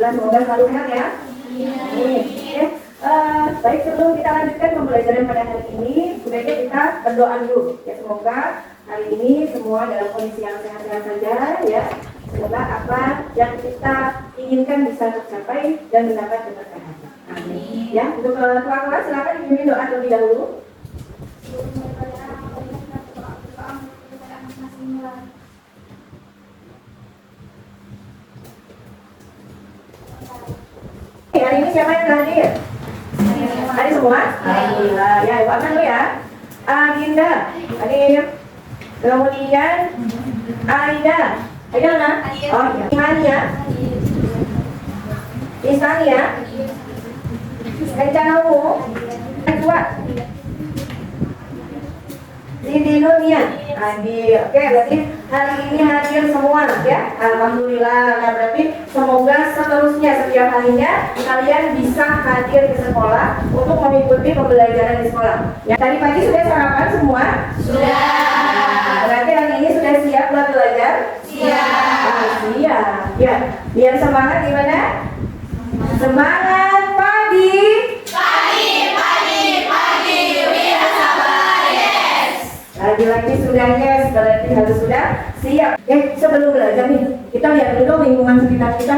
Alhamdulillah, semoga selalu sehat ya. Oke. Baik, sebelum kita lanjutkan pembelajaran pada hari ini, sebaiknya kita berdoa dulu. Ya, semoga hari ini semua dalam kondisi yang sehat-sehat saja ya. Semoga apa yang kita inginkan bisa tercapai dan mendapat keberkahan. Amin. Ya, untuk kelas silakan dipimpin doa terlebih dahulu. Hari ini siapa yang hadir? Hadir semua? Alhamdulillah. Ya, Ibu akan dulu ya. Adinda hadir. Kemudian Aida. Aida mana? Oh iya. Imania. Isania. Encanamu. Kedua. Zidinunia. Hadir. Oke, berarti hari ini hadir semua ya. Alhamdulillah. Nah, berarti semoga seterusnya setiap harinya kalian bisa hadir di sekolah untuk mengikuti pembelajaran di sekolah. Ya, tadi pagi sudah sarapan semua? Sudah. Nah, berarti hari ini sudah siap buat belajar? Siap. Siap. Ya, biar semangat gimana? Semangat pagi. Lagi-lagi sudah yes, berarti harus sudah siap. Sebelum belajar nih, kita lihat dulu lingkungan sekitar kita.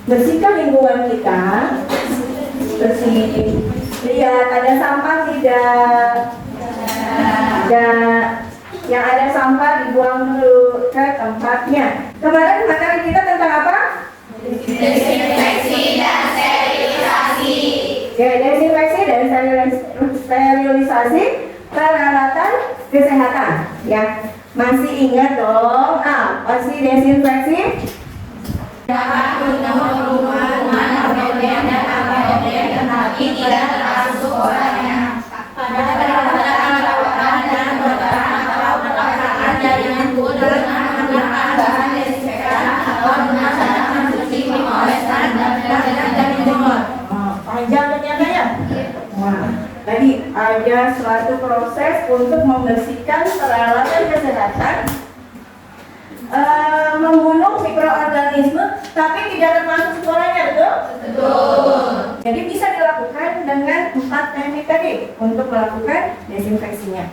Bersihkan lingkungan kita. Bersih. Lihat ada sampah tidak? Tidak. Yang ada sampah dibuang dulu ke tempatnya. Kemarin materi kita tentang apa? Desinfeksi dan sterilisasi. Oke, desinfeksi dan sterilisasi peralatan kesehatan ya. Masih ingat dong? Masih desinfeksi Dapat menemukan mana dan apa tetapi tidak termasuk orangnya. Pada perawatan dan perawatan dengan menggunakan bahan desinfektan atau dengan cara mencuci mengoles dan menjemur. Panjang ternyata. Wah, tadi ada suatu proses untuk membersihkan peralatan kesehatan, membunuh mikroorganisme, tapi tidak termasuk sporanya, betul? Betul. Jadi bisa dilakukan dengan 4 teknik tadi untuk melakukan desinfeksinya.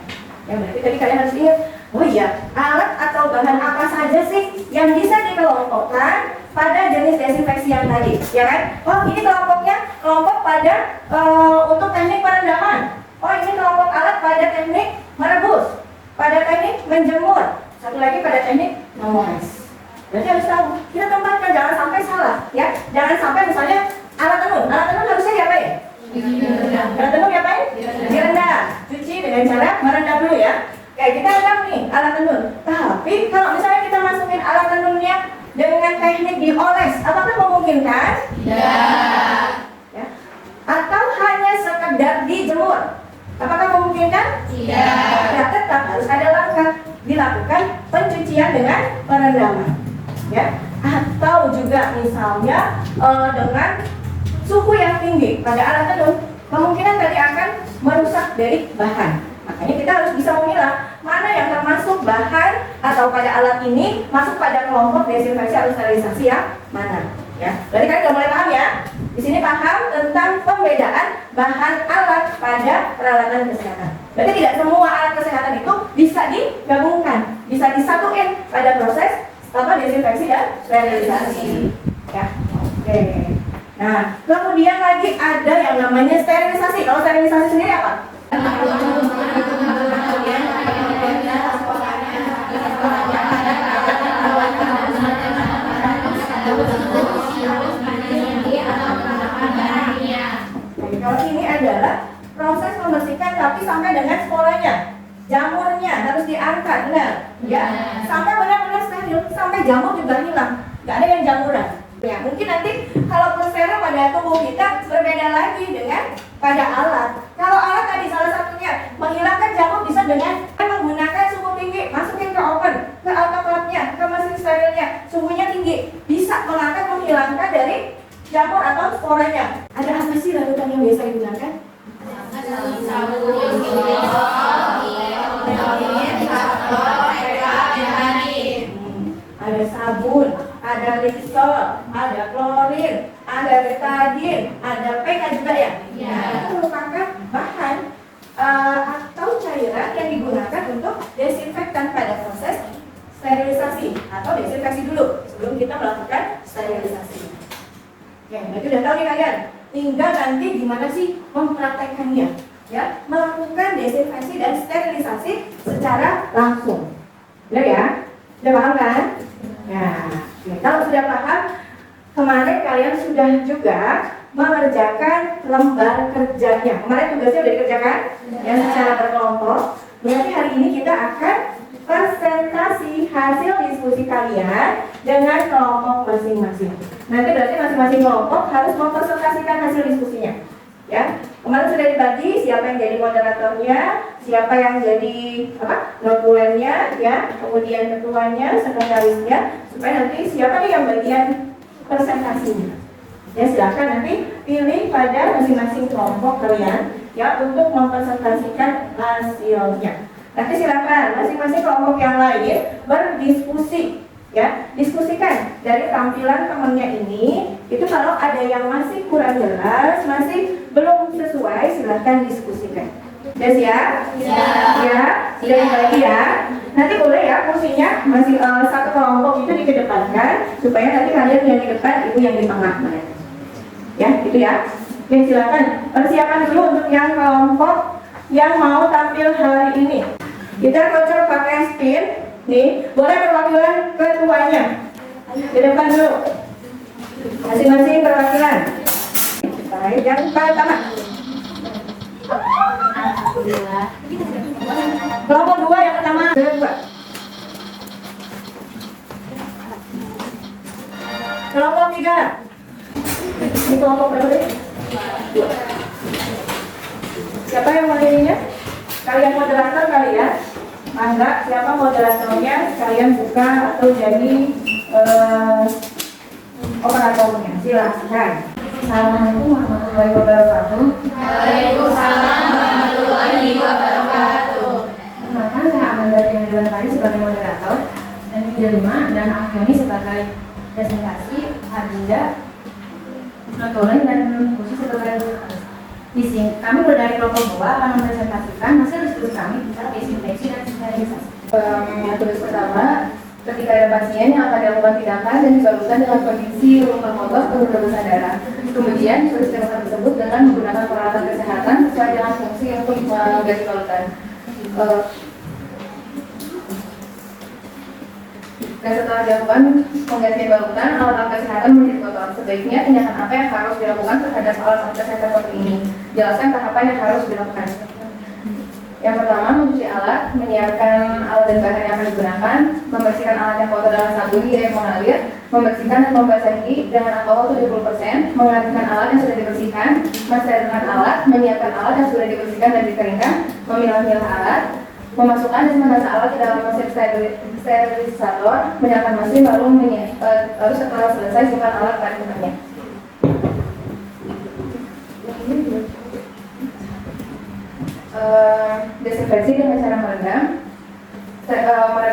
Ya, berarti tadi kalian harus ingat, oh iya, alat atau bahan apa saja sih yang bisa dikelompokkan pada jenis desinfeksi yang tadi, ya kan? Oh, ini kelompok pada untuk teknik perendaman. Oh, ini kelompok alat pada teknik merebus, pada teknik menjemur, satu lagi pada teknik mengoles. Berarti harus tahu, kita tempatkan, jangan sampai salah, ya. Jangan sampai misalnya alat tenun harusnya diapain? Alat tenun diapain? Direndam. Cuci dengan cara merendam dulu ya. Kayak kita rendam nih alat tenun. Tapi kalau misalnya kita masukin alat tenunnya dengan teknik dioles, apakah memungkinkan? Tidak. Ya. Atau hanya sekedar dijemur, apakah memungkinkan? Tidak. Ya, tetap harus ada langkah dilakukan pencucian dengan perendaman. Ya. Atau juga misalnya dengan suhu yang tinggi pada alat tenun, kemungkinan tadi akan merusak dari bahan. Makanya kita harus bisa memilah mana yang termasuk bahan atau pada alat ini masuk pada kelompok desinfeksi atau sterilisasi yang mana. Ya, berarti kalian udah mulai paham ya? Di sini paham tentang pembedaan bahan alat pada peralatan kesehatan. Berarti tidak semua alat kesehatan itu bisa digabungkan, bisa disatuin pada proses desinfeksi dan sterilisasi. Ya, oke. Nah, kemudian lagi ada yang namanya sterilisasi. Kalau sterilisasi sendiri apa? Kalau ini adalah proses membersihkan tapi sampai dengan sporanya, jamurnya harus diangkat, benar? Ya, sampai benar-benar steril, sampai jamur juga hilang, nggak ada yang jamuran. Ya, mungkin nanti kalau steril pada tubuh kita berbeda lagi dengan pada alat. Kalau alat tadi salah satunya menghilangkan jamur bisa dengan menggunakan suhu tinggi, masukin ke oven, ke autoclave-nya, ke mesin sterilnya, suhunya tinggi, bisa menghilangkan dari jamur atau sporanya. Ada apa sih larutan yang biasa digunakan? Ada sabun, ada Lysol, ada klorin. klorine, ada betadine, ada PK juga ya. Ya. Itu merupakan bahan atau cairan yang digunakan untuk desinfektan pada proses sterilisasi atau desinfeksi dulu sebelum kita melakukan sterilisasi. Oke, berarti udah tahu nih kalian. Tinggal nanti gimana sih mempraktekkannya, ya, melakukan desinfeksi dan sterilisasi secara langsung. Benar ya? Sudah paham kan? Nah, kalau sudah paham, kemarin kalian sudah juga mengerjakan lembar kerjanya. Kemarin tugasnya sudah dikerjakan, ya, secara berkelompok. Berarti hari ini kita akan presentasi hasil diskusi kalian dengan kelompok masing-masing. Nanti berarti masing-masing kelompok harus mempresentasikan hasil diskusinya. Ya, kemarin sudah dibagi siapa yang jadi moderatornya, siapa yang jadi notulennya, ya, kemudian ketuanya, sekretarisnya, supaya nanti siapa nih yang bagian presentasinya. Ya, silakan nanti pilih pada masing-masing kelompok kalian, ya, untuk mempresentasikan hasilnya. Nanti silakan masing-masing kelompok yang lain berdiskusi, ya, diskusikan dari tampilan temennya ini. Itu kalau ada yang masih kurang jelas, masih belum sesuai, silakan diskusikan. Udah siap? Ya, sudah dibagi ya. Nanti boleh ya kursinya masih satu kelompok itu dikedepankan supaya nanti kalian yang di depan, ibu yang di tengah. Ya, gitu ya. Oke, silakan persiapan dulu untuk yang kelompok yang mau tampil hari ini. Kita kocok pakai spin. Nih, boleh perwakilan ketuanya di depan dulu. Masing-masing perwakilan. Baik, yang pertama. Alhamdulillah. Kelompok 2 yang pertama. Kedua. Kelompok 3. Ini kelompok berapa deh? 2. Siapa yang moderatornya? Kalian moderator kali ya? Mangga, siapa moderatornya? Kalian buka atau jadi operatornya. Silahkan. Assalamualaikum warahmatullahi wabarakatuh. Waalaikumsalam warahmatullahi wabarakatuh. Perkenalkan, saya Amanda yang Dewan sebagai moderator dan Delima dan Afioni sebagai presentasi, Adinda, Notolen dan khusus sebagai di sini. Kami dari kelompok 2 akan mempresentasikan hasil diskusi kami tentang desinfeksi dan sterilisasi. Tugas pertama, ketika ada pasien yang akan dilakukan tindakan dan dibalukan dengan kondisi luka kotor atau berdebusan darah. Kemudian disuruh tindakan tersebut dengan menggunakan peralatan kesehatan sesuai dengan fungsi untuk mengganti balutan. Dan setelah dilakukan penggantian balutan, alat-alat kesehatan menjadi kotor. Sebaiknya tindakan apa yang harus dilakukan terhadap alat-alat kesehatan seperti ini? Jelaskan tahapan yang harus dilakukan. Yang pertama, mencuci alat, menyiapkan alat dan bahan yang akan digunakan, membersihkan alat yang kotor dengan sabun hingga air mengalir, membersihkan dan membasahi dengan alkohol 70%, menggantikan alat yang sudah dibersihkan, mensterilkan alat, menyiapkan alat yang sudah dibersihkan dan dikeringkan, memilah-milah alat, memasukkan dan menata alat ke dalam mesin sterilisator, menyalakan mesin, lalu setelah selesai simpan alat pada tempatnya. Desinfeksi dengan cara merendam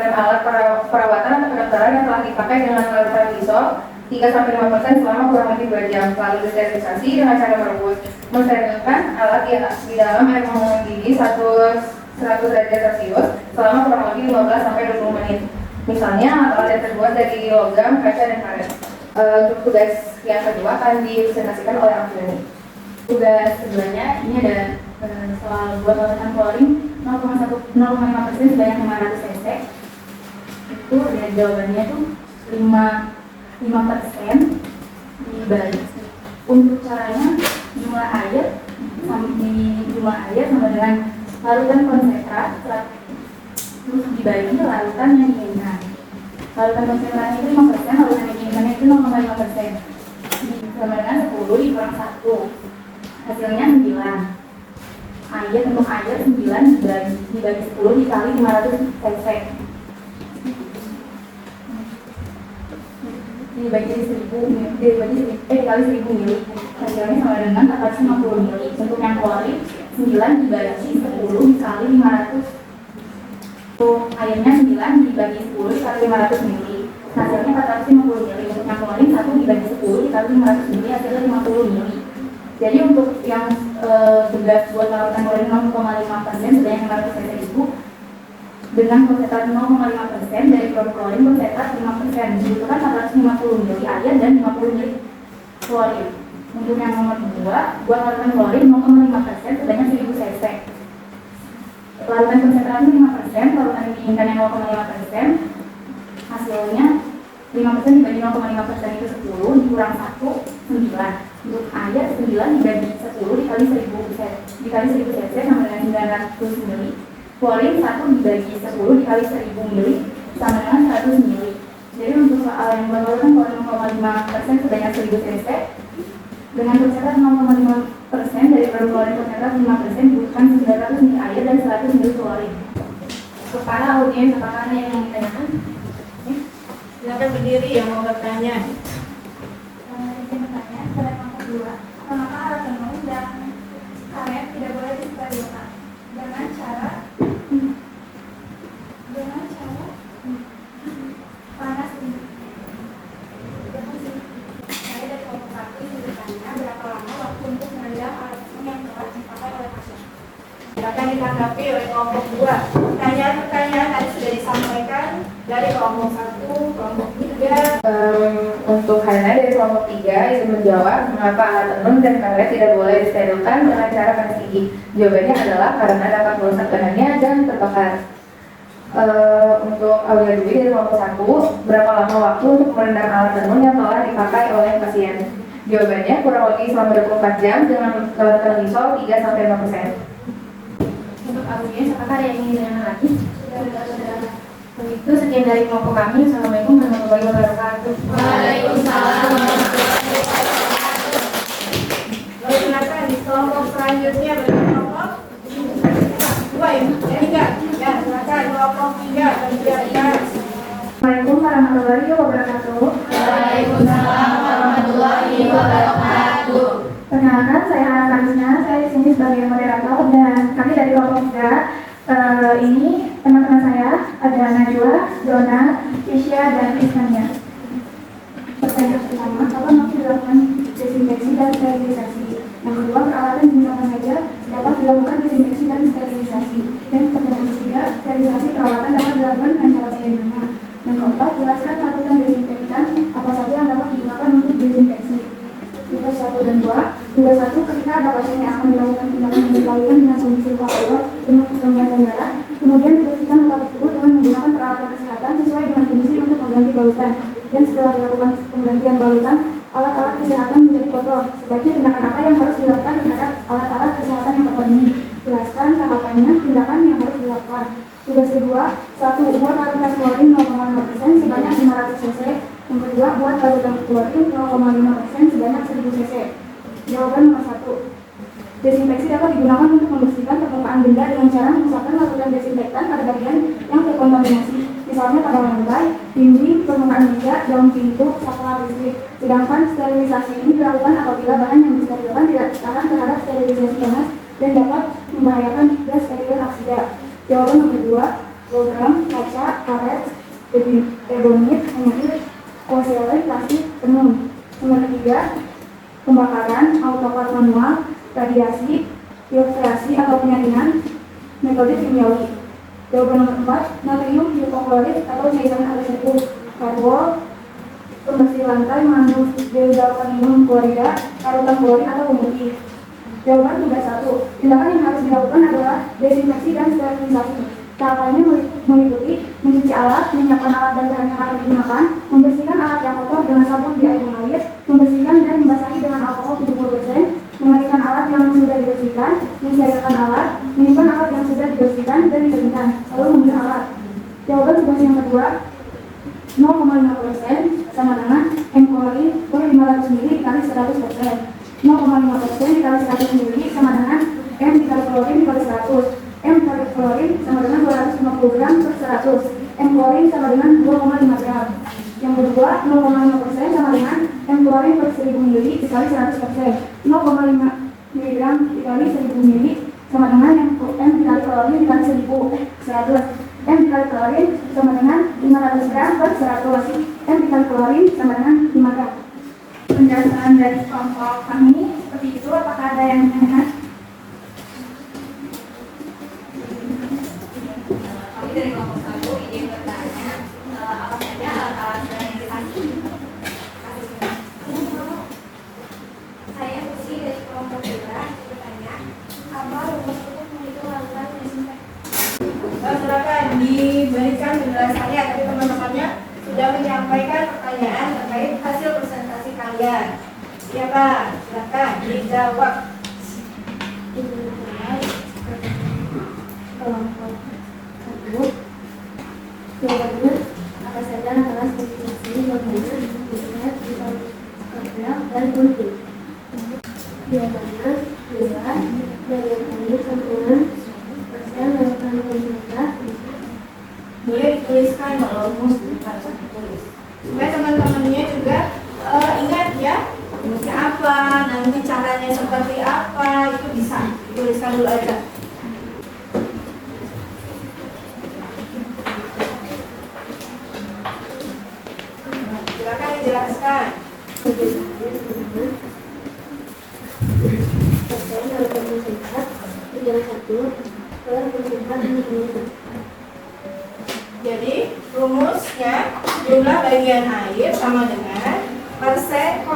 alat perawatan atau kedokteran yang telah dipakai dengan larutan isol 3-5% selama kurang lebih 2 jam. Lalu disterilisasi dengan cara merebus. Mensterilkan alat di dalam air mendidih 100 derajat Celcius selama kurang lebih 15-20 menit. Misalnya alat yang terbuat dari logam, kaca, dan karet. Tugas yang kedua akan dipresentasikan oleh Afioni. Tugas keduanya ini ada soal buat larutan klorin 0,5% sebanyak 500 cc. Itu dari jawabannya tuh 5% dibagi. Untuk caranya jumlah air sama dengan larutan konsentrat terus dibagi larutan yang diinginkan. Larutan konsentrat itu 5%, larutan yang diinginkan itu 0,5%. Sama dengan 10 dikurang 1, hasilnya 9. Untuk air 9 dibagi 10 dikali 500 cc. Dibagi 1000 mili. Hasilnya sama dengan 450 mili. Untuk yang klorin 9 dibagi 10 dikali 500. Untuk airnya 9 dibagi 10 dikali 500 mili. hasilnya 450 mili. Untuk yang klorin 1 dibagi 10 dikali 500 mili hasilnya 50 mili. Jadi untuk yang tugas buat larutan klorin 0,5% sebanyak 500 cc itu dengan konsentrasi 0,5% dari klorin konsentrasi 5%, dibutuhkan 450 mili air dan 50 mili klorin. Untuk yang nomor 2, buat larutan klorin 0,5% sebanyak 1000 cc. Larutan konsentrasi 5%, larutan yang diinginkan yang 0,5%, hasilnya 5% dibagi 0,5% itu 10, dikurang 1, 9. Untuk air 9 dibagi 10 dikali 1000 cc sama dengan 900 mili. Klorin 1 dibagi 10 dikali 1000 mili sama dengan 100 mili. Jadi untuk soal yang berlarutan klorin 0,5% sebanyak 1000 cc dengan konsentrasi 0,5% dari klorin konsentrasi 5% dibutuhkan 900 mili air dan 100 mili klorin. Kepada audiens apakah ada yang mau ditanyakan? Silakan berdiri yang mau bertanya. Izin bertanya, pada kelompok 2, kenapa alat tenun dan karet tidak boleh disterilkan dengan cara panas ini? Saya dari kelompok 1 ingin bertanya, berapa lama waktu untuk merendam alat tenun yang telah dipakai oleh pasien? Silakan ditanggapi oleh kelompok 2. Pertanyaan-pertanyaan tadi sudah disampaikan dari kelompok 1, kelompok 3. Untuk Hana dari kelompok 3 izin menjawab mengapa alat tenun dan karet tidak boleh disterilkan dengan cara panas gigi. Jawabannya adalah karena dapat merusak bahannya dan terbakar. Untuk Aulia Dwi dari kelompok 1, berapa lama waktu untuk merendam alat tenun yang telah dipakai oleh pasien? Jawabannya kurang lebih selama 24 jam dengan larutan lisol 3-5%. Untuk audiens, apakah ada yang ingin ditanyakan lagi? Itu sekian dari kelompok kami. Assalamualaikum warahmatullahi wabarakatuh. Waalaikumsalam warahmatullahi wabarakatuh. Lalu silakan di kelompok selanjutnya berarti kelompok 2 ya? Enggak. Ya, silakan kelompok 3 bersiapkan. Assalamualaikum warahmatullahi wabarakatuh. Waalaikumsalam warahmatullahi wabarakatuh. Perkenalkan, saya Hana Karisna, saya di sini sebagai moderator dan kami dari kelompok 3. Ini teman-teman saya ada Najwa, Dona, Isya, dan Ismania. Pertanyaan pertama, kapan waktu dilakukan desinfeksi dan sterilisasi? Yang kedua, peralatan menggunakan meja dapat dilakukan desinfeksi dan sterilisasi. Dan pertanyaan ketiga, sterilisasi peralatan dapat dilakukan dengan cara bagaimana? Yang keempat, jelaskan larutan desinfektan apa saja yang dapat digunakan untuk desinfeksi. Tugas 1 dan 2. Tugas 1, ketika ada pasien yang akan dilakukan tindakan yang dilakukan dengan kondisi luka keluar dengan ketegangan darah, kemudian dibersihkan luka tersebut dengan menggunakan peralatan kesehatan sesuai dengan kondisi untuk mengganti balutan. Dan setelah dilakukan penggantian balutan, alat-alat kesehatan menjadi kotor. Sebaiknya tindakan apa yang harus dilakukan terhadap alat-alat kesehatan yang kotor ini? Jelaskan tahapannya, tindakan yang harus dilakukan. Tugas kedua, 1. Buat larutan klorin 0,5% sebanyak 500 cc. Yang kedua, buat larutan klorin 0,5% sebanyak 1000 cc. Jawaban nomor 1. Desinfeksi dapat digunakan untuk membersihkan permukaan benda dengan cara memusatkan larutan desinfektan pada bagian yang terkontaminasi, misalnya pada lantai, dinding, permukaan meja, daun pintu, saluran listrik. Sedangkan sterilisasi ini dilakukan apabila bahan yang disterilkan tidak tahan terhadap sterilisasi panas dan dapat membahayakan gas steril oksida. Jawaban nomor 2. Logam, kaca, karet, ebonit, emerit, porselen, plastik, tenun. Nomor 3. Pembakaran, autoklaf manual, radiasi, filtrasi atau penyaringan, metode kimiawi. Jawaban nomor 4. Natrium hipoklorit atau cairan arsenikum, karbol, pembersih lantai mengandung benzalkonium klorida, larutan klorin atau pemutih. Jawaban tugas 1. Tindakan yang harus dilakukan adalah desinfeksi dan sterilisasi. Tahapannya meliputi mencuci alat, menyiapkan alat dan bahan yang akan digunakan, membersihkan alat yang kotor dengan sabun di air mengalir, membersihkan dan membasahi dengan alkohol 70%, mengalirkan alat yang sudah dibersihkan, mencairkan alat, menyimpan alat yang sudah dibersihkan dan dikeringkan, lalu mengundur alat. Jawaban tugas yang kedua, 0,5% sama dengan M klorin per 500 ml dikali 100%. 0,5% dikali 100 ml sama dengan M dikali klorin dikali 100. M dikali klorin sama dengan 250 gram per 100. M klorin sama dengan 2,5 gram. Yang kedua, 0,5% sama dengan M klorin per 1000 ml dikali 100%. 0,5 mg dikali 1000 ml sama dengan M dikali klorin dikali 100. M dikali klorin sama dengan 500 gram per 100. M dikali klorin sama dengan 5 gram. Penjelasan dari kelompok kami seperti itu. Apakah ada yang menanyakan? Kami dari kelompok 1 ingin bertanya apa saja alat-alat yang dikasih. Saya Usi dari kelompok 2 bertanya, apa rumus untuk menghitung larutan desinfektan? Silakan diberikan penjelasannya, tapi teman-temannya sudah menyampaikan pertanyaan terkait hasil presentasi kalian. Siapa? Silakan dijawab. Kelompok 1 jawabannya apa saja alat desinfeksi bagaimana dibuat di program dan gunting. Jawabannya 2 dari kami campuran persen lakukan pemerintah. Boleh dituliskan kalau rumus bukan tulis. Supaya teman-temannya juga ingat ya, rumusnya apa, nanti caranya seperti apa, itu bisa dituliskan dulu aja. Silakan dijelaskan. Persen lakukan pemerintah 31 per pemerintah ini. Jadi rumusnya jumlah bagian air sama dengan persen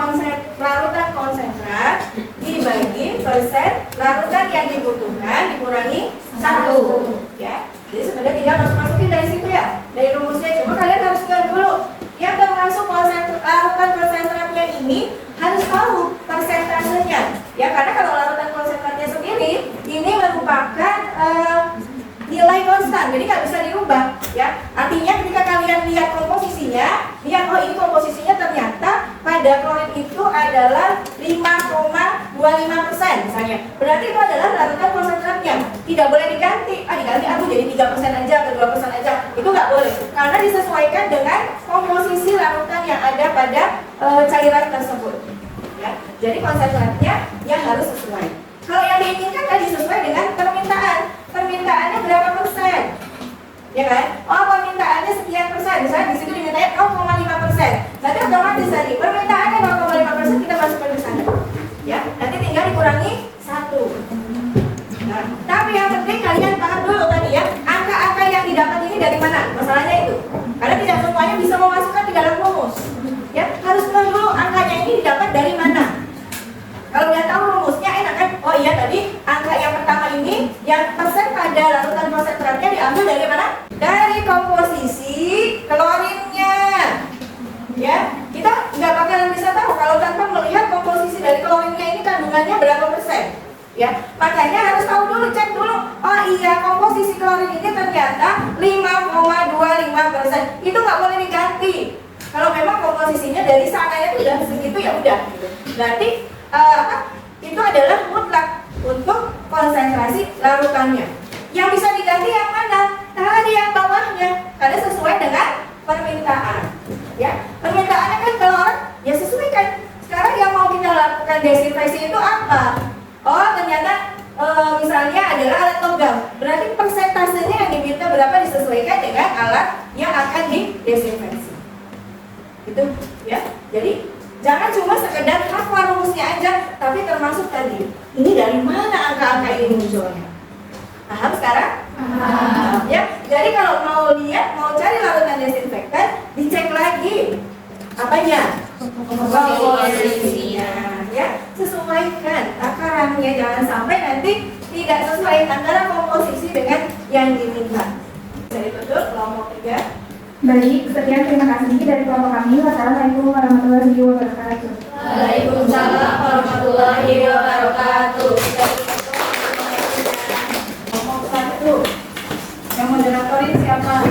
larutan konsentrat dibagi persen larutan yang dibutuhkan dikurangi 1 ya. Jadi sebenarnya tidak masukin dari situ ya, dari rumusnya. Cuma kalian harus ingat dulu yang termasuk larutan konsentratnya ini harus tahu persentasenya ya, karena kalau larutan konsentratnya sendiri ini merupakan nilai konstan, jadi nggak bisa dirubah ya. Artinya ketika kalian lihat komposisinya, lihat oh ini komposisinya ternyata pada klorin itu adalah 5,25% misalnya, berarti itu adalah larutan konsentratnya, tidak boleh diganti. Diganti aku jadi 3% aja atau 2% aja, itu nggak boleh, karena disesuaikan dengan komposisi larutan yang ada pada cairan tersebut ya. Jadi konsentratnya yang harus sesuai. Kalau yang diinginkan tadi sesuai dengan permintaannya berapa persen, ya kan? Oh permintaannya sekian persen, misalnya di situ dimintain 0,5%, berarti otomatis tadi permintaannya 0,5% kita masukkan ke sana, ya. Nanti tinggal dikurangi 1. Nah, tapi yang penting kalian paham dulu tadi ya, angka-angka yang didapat ini dari mana? Masalahnya itu, karena tidak semuanya bisa memasukkan di dalam rumus, ya. Harus tahu dulu angkanya ini didapat dari mana. Kalau udah tahu rumusnya enak kan? Oh iya tadi angka yang pertama ini yang persen pada larutan konsentratnya diambil dari mana? Dari komposisi klorinnya. Ya, kita nggak bakalan bisa tahu kalau tanpa melihat komposisi dari klorinnya ini kandungannya berapa persen. Ya, makanya harus tahu dulu, cek dulu. Oh iya komposisi klorin ini ternyata 5,25%. Itu nggak boleh diganti. Kalau memang komposisinya dari sananya itu udah segitu ya udah. Berarti itu adalah mutlak untuk konsentrasi larutannya. Yang bisa diganti yang mana? Tadi yang bawahnya, karena sesuai dengan permintaan. Ya, permintaannya kan kalau orang ya sesuaikan. Sekarang yang mau kita lakukan desinfeksi itu apa? Oh ternyata misalnya adalah alat logam. Berarti persentasenya yang diminta berapa disesuaikan dengan alat yang akan didesinfeksi. Itu ya. Jadi jangan cuma sekedar hafal rumusnya aja, tapi termasuk tadi, ini dari mana angka-angka ini munculnya? Paham sekarang? Ya, jadi kalau mau lihat, mau cari larutan desinfektan, dicek lagi apanya? Komposisinya, ya, sesuaikan takarannya, jangan sampai nanti tidak sesuai antara komposisi dengan yang diminta. Jadi betul kelompok 3. Baik, sekian terima kasih dari kelompok kami. Wassalamualaikum warahmatullahi wabarakatuh. Waalaikumsalam warahmatullahi wabarakatuh. Kelompok 1. Yang moderatorin siapa?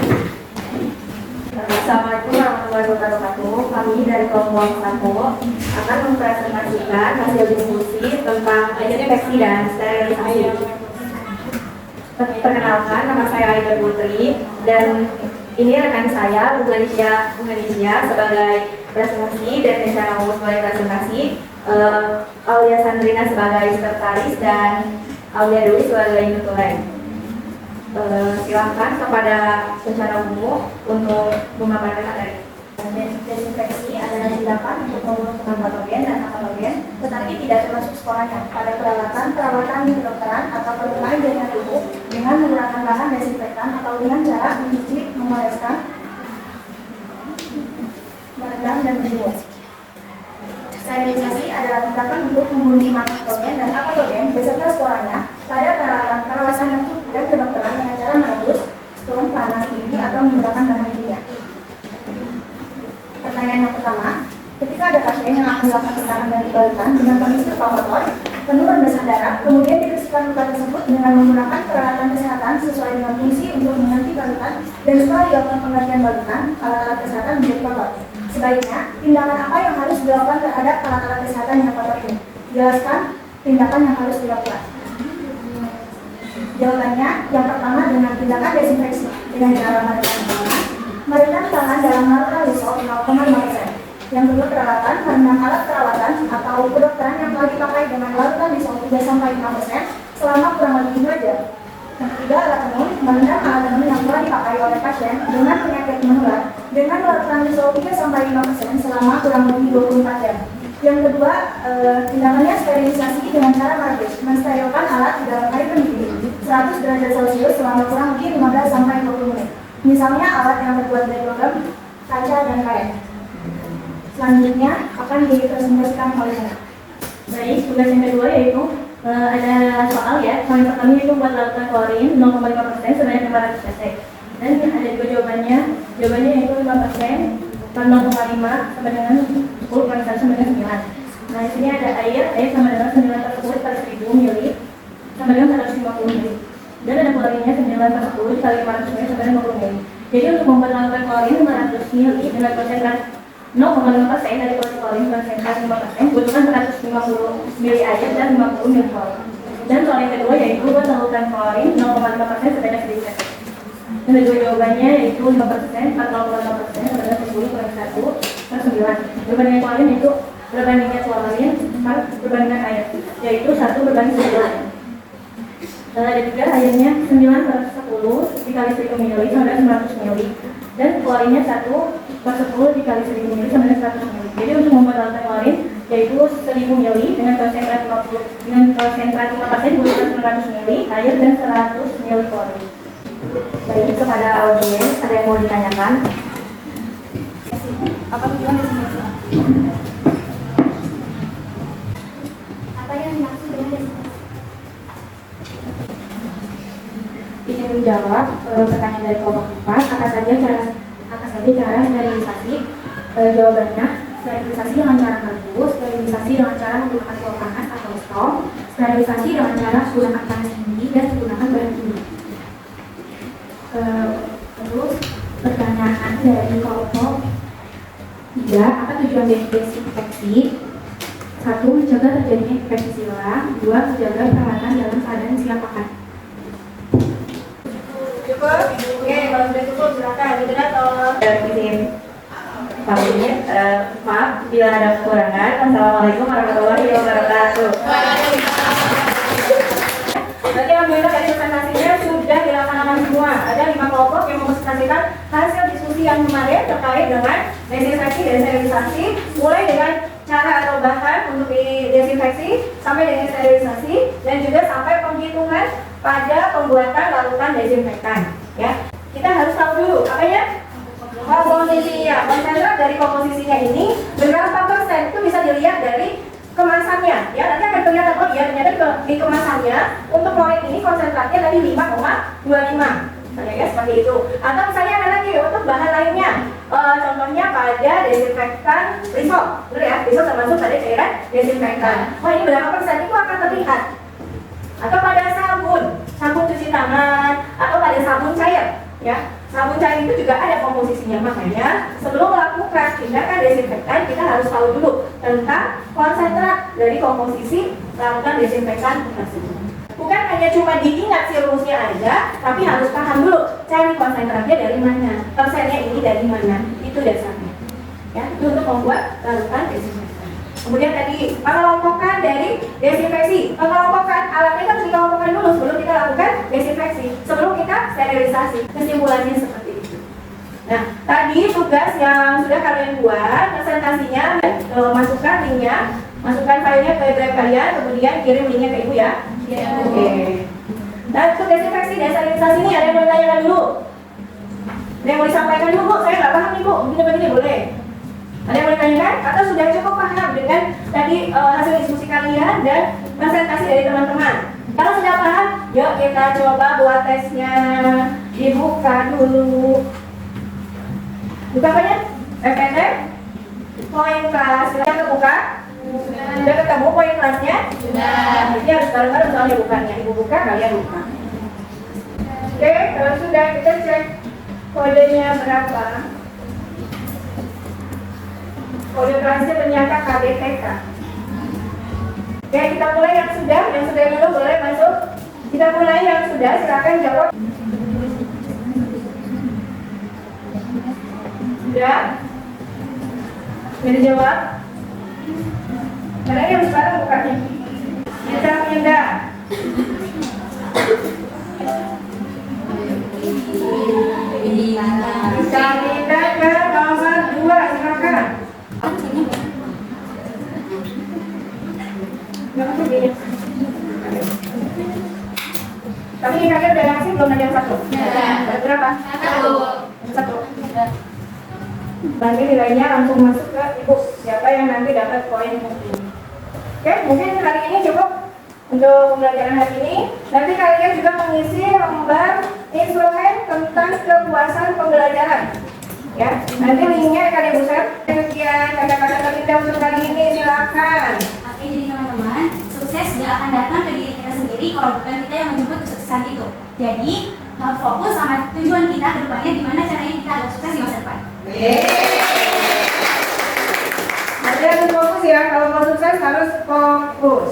Assalamualaikum warahmatullahi wabarakatuh. Kami dari kelompok 1 akan mempresentasikan hasil diskusi tentang desinfeksi dan sterilisasi. Perkenalkan, nama saya Aida Putri dan ini rekan saya, Bu Manisya sebagai presentasi dan Nesya Namu sebagai presentasi, Aulia Sandrina sebagai sekretaris dan Aulia Dewi sebagai tutor. mempersilahkan kepada secara umum untuk memaparkan materi. Desinfeksi adalah tindakan untuk membunuh patogen dan apatogen, tetapi tidak termasuk sekolahnya pada perawatan di kedokteran atau perlukan jaringan tubuh dengan menggunakan bahan desinfektan atau dengan cara mencuci, memoleskan, merendam dan menjemur. Sterilisasi adalah tindakan untuk membunuh patogen dan apatogen beserta sporanya pada peralatan kawasan dan kedokteran dengan cara merebus, turun panas tinggi atau menggunakan bahan kimia. Pertanyaan yang pertama, ketika ada pasien yang akan melakukan tekanan dan dibalikkan dengan kondisi terpapar, penuh berdesak darah, kemudian dibersihkan luka tersebut dengan menggunakan peralatan kesehatan sesuai dengan fungsi untuk mengganti balutan, dan setelah dilakukan penggantian balutan, alat-alat kesehatan menjadi kotor. Sebaiknya, tindakan apa yang harus dilakukan terhadap alat-alat kesehatan yang kotor ini? Jelaskan tindakan yang harus dilakukan. Jawabannya, yang pertama dengan tindakan desinfeksi dengan cara merendam tangan dalam larutan lisol 0,5%. Yang kedua, peralatan merendam alat perawatan atau kedokteran yang telah dipakai dengan larutan lisol 3-5% selama kurang lebih 2 jam. Yang ketiga, alat tenun merendam alat tenun yang telah dipakai oleh pasien dengan penyakit menular dengan larutan lisol 3-5% selama kurang lebih 24 jam. Yang kedua, tindakannya sterilisasi dengan cara merebus, mensterilkan alat di dalam air mendidih 100 derajat Celcius selama kurang lebih 15-20 menit. Misalnya alat yang terbuat dari logam, kaca, dan karet. Selanjutnya akan dipresentasikan oleh saya. Baik, tugas yang kedua yaitu ada soal ya. Soal yang pertama itu buat larutan klorin 0,5% sebanyak 500 cc. Dan ada juga jawabannya. Jawabannya yaitu 5% per 0,5 sama dengan 10 kurang 1 sama dengan 9. Nah, di sini ada air sama dengan 9 tersebut per 1000 ml sama dengan 150 ml. Dan ada klorinnya 9 per 10 kali 500 ml sama dengan 50 ml. Jadi untuk membuat larutan klorin 500 ml dengan konsentrat 0,5% dari klorin konsentrat 5% butuhkan 150 ml air dan 50 ml klorin. Dan soal yang kedua yaitu buat larutan klorin 0,5% sebanyak 1000 cc. Dan kedua jawabannya yaitu 5% per 0,5% sama dengan 10 kurang 1 per 9. Perbandingan klorin itu perbandingan klorin per perbandingan air, yaitu 1 berbanding 9. Dan ada juga airnya 9 per 10 dikali 1000 ml sama dengan 900 ml. Dan klorinnya 1 per 10 dikali 1000 ml sama dengan 100 ml. Jadi untuk membuat larutan klorin yaitu 1000 ml dengan konsentrat 5% butuhkan 900 ml air dan 100 ml klorin. Baik, kepada audiens ada yang mau ditanyakan? Apa tujuan desinfeksi? Apa yang dimaksud dengan desinfeksi? Izin menjawab pertanyaan dari kelompok 4, apa saja cara sterilisasi? Jawabannya, sterilisasi dengan cara merebus, sterilisasi dengan cara menggunakan kuah panas atau stop, sterilisasi dengan cara menggunakan panas tinggi, dan menggunakan bahan kimia. Terus pertanyaan dari kelompok 3, apa tujuan desinfeksi? 1. Mencegah terjadinya infeksi silang. 2. Menjaga peralatan dalam keadaan siap pakai. Cukup? Oke, kalau sudah cukup silakan moderator. Izin pamit, maaf bila ada kekurangan. Assalamualaikum warahmatullahi wabarakatuh. Berarti alhamdulillah dari presentasinya sudah dilaksanakan semua. Ada 5 kelompok yang mempresentasikan hasil diskusi yang kemarin terkait dengan desinfeksi dan sterilisasi, mulai dengan cara atau bahan untuk didesinfeksi sampai dengan sterilisasi, dan juga sampai penghitungan pada pembuatan larutan desinfektan. Ya, kita harus tahu dulu apanya komposisinya. Konsentrat dari komposisinya ini berapa persen itu bisa dilihat dari kemasannya. Ya, nanti akan kelihatan oh iya ternyata di kemasannya untuk klorin ini konsentratnya tadi 5,25. Misalnya ya seperti itu. Atau misalnya ada lagi untuk bahan lainnya. Contohnya pada desinfektan Lysol. Benar ya? Lysol termasuk pada cairan desinfektan. Oh ini berapa persen itu akan terlihat. Atau pada sabun cuci tangan, atau pada sabun cair, ya. Sabun cair itu juga ada komposisinya, makanya sebelum melakukan tindakan desinfektan kita harus tahu dulu tentang konsentrat dari komposisi larutan desinfektan tersebut. Bukan hanya cuma diingat si rumusnya aja, tapi harus paham dulu cari konsentratnya dari mana, persennya ini dari mana, itu dasarnya. Ya, itu untuk membuat larutan desinfektan. Kemudian tadi pengelompokan dari desinfeksi. Pengelompokan alatnya harus dikelompokkan dulu sebelum kita lakukan desinfeksi, sebelum kita sterilisasi. Kesimpulannya seperti itu. Nah, tadi tugas yang sudah kalian buat, presentasinya, masukkan linknya, masukkan filenya ke drive kalian, kemudian kirim linknya ke ibu ya. Oke. Nah, untuk desinfeksi dan sterilisasi ini ada yang mau ditanyakan dulu? Ada yang mau disampaikan dulu, Bu? Saya nggak paham nih, Bu. Begini-begini boleh? Ada yang mau ditanyakan? Atau sudah cukup paham dengan tadi hasil diskusi kalian dan presentasi dari teman-teman? Kalau sudah paham, yuk kita coba buat tesnya. Dibuka dulu. Buka apanya? FND? Poin kelas. Sudah kebuka? Sudah ketemu poin kelasnya? Sudah. Ini harus bareng-bareng soalnya bukanya. Ibu buka, kalian buka. Oke, kalau sudah kita cek kodenya berapa. Kode kelasnya ternyata KDTK. Oke, kita mulai yang sudah dulu boleh masuk. Kita mulai yang sudah, silakan jawab. Sudah? Sudah dijawab? Mana yang sekarang bukanya? Kita pindah. Kita pindah ke nomor 2, silakan. Tapi ini kalian udah ngasih belum ada yang satu? Ada berapa? Satu. Nanti nilainya langsung masuk ke ibu. Siapa yang nanti dapat poin ini? Oke, mungkin hari ini cukup untuk pembelajaran hari ini. Nanti kalian juga mengisi lembar instrumen tentang kepuasan pembelajaran. Ya, nanti linknya akan ibu share. Demikian kata-kata kita untuk kali ini, silakan. Oke, jadi teman-teman, sukses gak akan datang ke diri kita sendiri kalau bukan kita yang menjemput kesuksesan itu. Jadi, fokus sama tujuan kita ke depannya, gimana caranya kita agar sukses di masa depan. Ada yang fokus ya, kalau mau sukses harus fokus.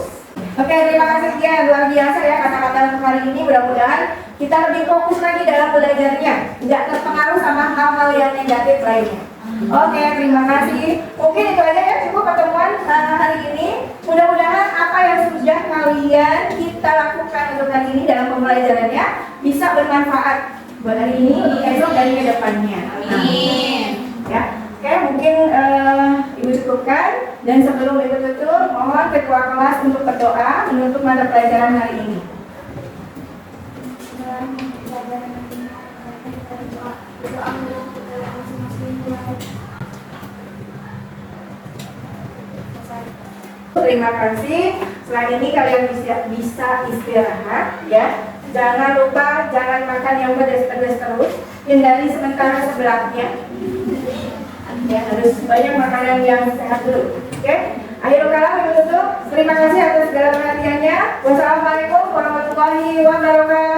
Oke, terima kasih ya, luar biasa ya kata-kata untuk hari ini. Mudah-mudahan kita lebih fokus lagi dalam belajarnya, tidak terpengaruh sama hal-hal yang negatif lainnya. Oke, terima kasih. Mungkin itu aja ya, cukup pertemuan hari ini. Mudah-mudahan apa yang sudah kalian kita lakukan untuk hari ini dalam pembelajarannya bisa bermanfaat buat hari ini, esok dan ke depannya. Amin. Ya, oke, mungkin ibu cukupkan. Dan sebelum ibu tutup, mohon ketua kelas untuk berdoa menutup mata pelajaran hari ini. Terima kasih. Selain ini kalian bisa istirahat ya. Jangan lupa jangan makan yang pedas-pedas terus. Hindari sementara sebelahnya. Ya, harus banyak makanan yang sehat dulu. Oke? Akhirul kalam ibu tutup. Terima kasih atas segala perhatiannya. Wassalamualaikum warahmatullahi wabarakatuh.